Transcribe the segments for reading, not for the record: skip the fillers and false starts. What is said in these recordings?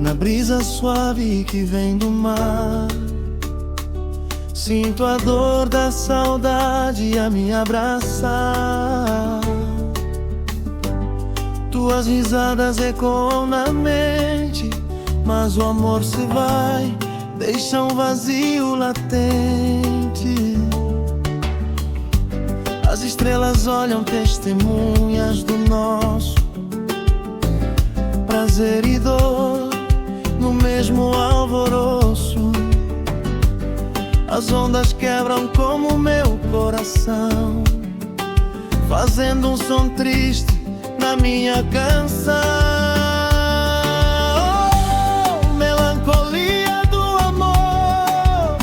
na brisa suave que vem do mar. Sinto a dor da saudade a me abraçar. Tuas risadas ecoam na mente, mas o amor se vai, deixa um vazio latente. As estrelas olham testemunhas do nosso prazer e dor no mesmo alvoroço. As ondas quebram como meu coração, fazendo um som triste na minha canção. Oh, melancolia do amor,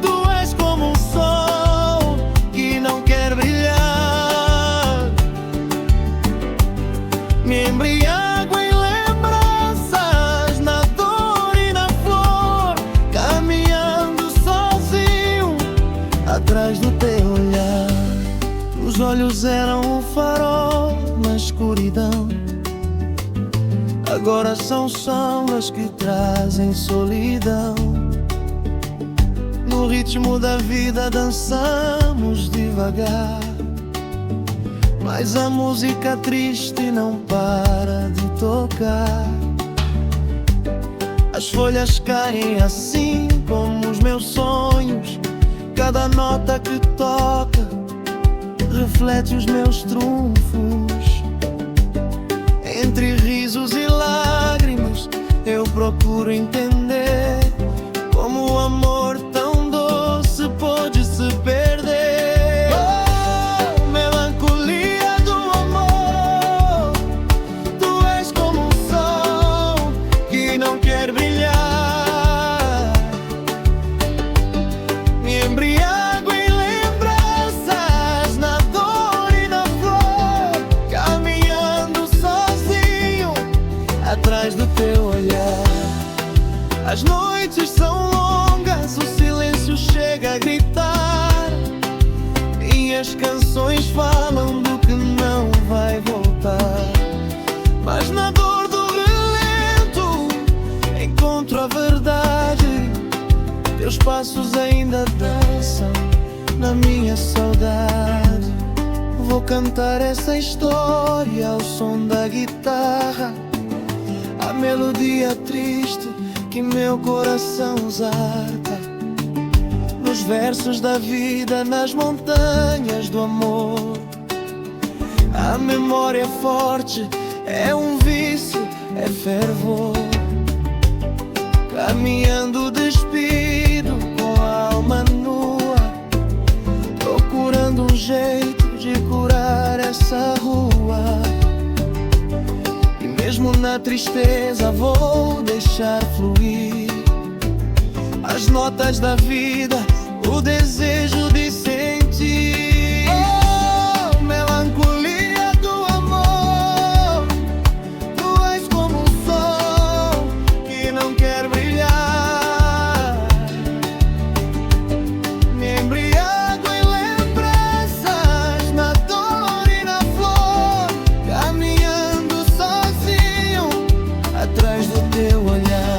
tu és como um sol que não quer brilhar. Me embriago em lembranças, na dor e na flor, caminhando sozinho atrás do teu olhar. Os olhos eram um farol na escuridão, agora são sombras que trazem solidão. No ritmo da vida dançamos devagar, mas a música triste não para de tocar. As folhas caem assim como os meus sonhos, cada nota que toca reflete os meus trunfos. Entre risos e lágrimas eu procuro entender como o amor tão doce pode se perder. Oh, melancolia do amor, tu és como um sol que não quer brilhar. Me embriago em lembranças, na dor e na flor, caminhando sozinho atrás do teu olhar. As noites são longas, o silêncio chega a gritar. Minhas canções falam do que não vai voltar, mas na dor do relento encontro a verdade. Teus passos ainda dançam na minha saudade. Vou cantar essa história ao som da guitarra, a melodia triste que meu coração zarpa. Nos versos da vida, nas montanhas do amor, a memória é forte, é um vício, é fervor. Caminhando despido com a alma nua, procurando um jeito de curar essa rua. E mesmo na tristeza vou deixar fluir as notas da vida, o desejo de sentir. Oh, melancolia do amor, tu és como um sol que não quer brilhar. Me embriago em lembranças, na dor e na flor, caminhando sozinho atrás do teu olhar.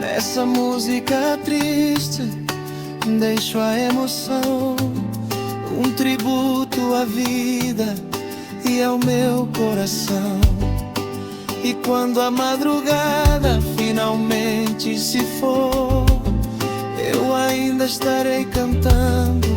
Nessa música triste deixo a emoção, um tributo à vida e ao meu coração. E quando a madrugada finalmente se for, eu ainda estarei cantando